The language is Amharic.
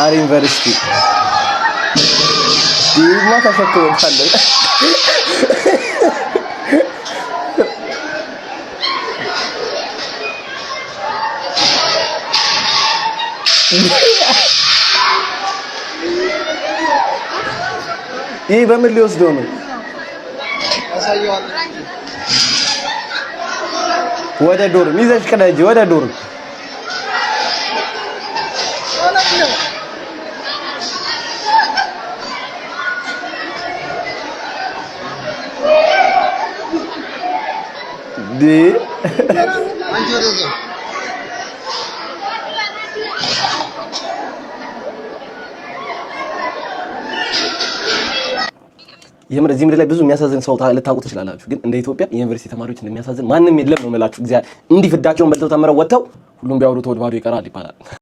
አሪ ዩኒቨርሲቲ ይማ ተፈክሮታል ይሄ በምን ሊወስደው ነው ወደ ዶርም ይዘሽ ከዳጂ ወደ ዶርም ዲ የምር እዚህ ምድር ላይ ብዙ የሚያሳዝን ሰው ልታውቁ ትችላላችሁ ግን እንደ ኢትዮጵያ የዩኒቨርሲቲ ተማሪዎች እንደሚያሳዝን ማንንም የለም ነው የምላችሁ እግዚአብሔር እንዲህ ፍዳቸውን በልተው ተመረው ወጥተው ሁሉም ቢያወሩ ተወድባዶ ይቀራል ይባላል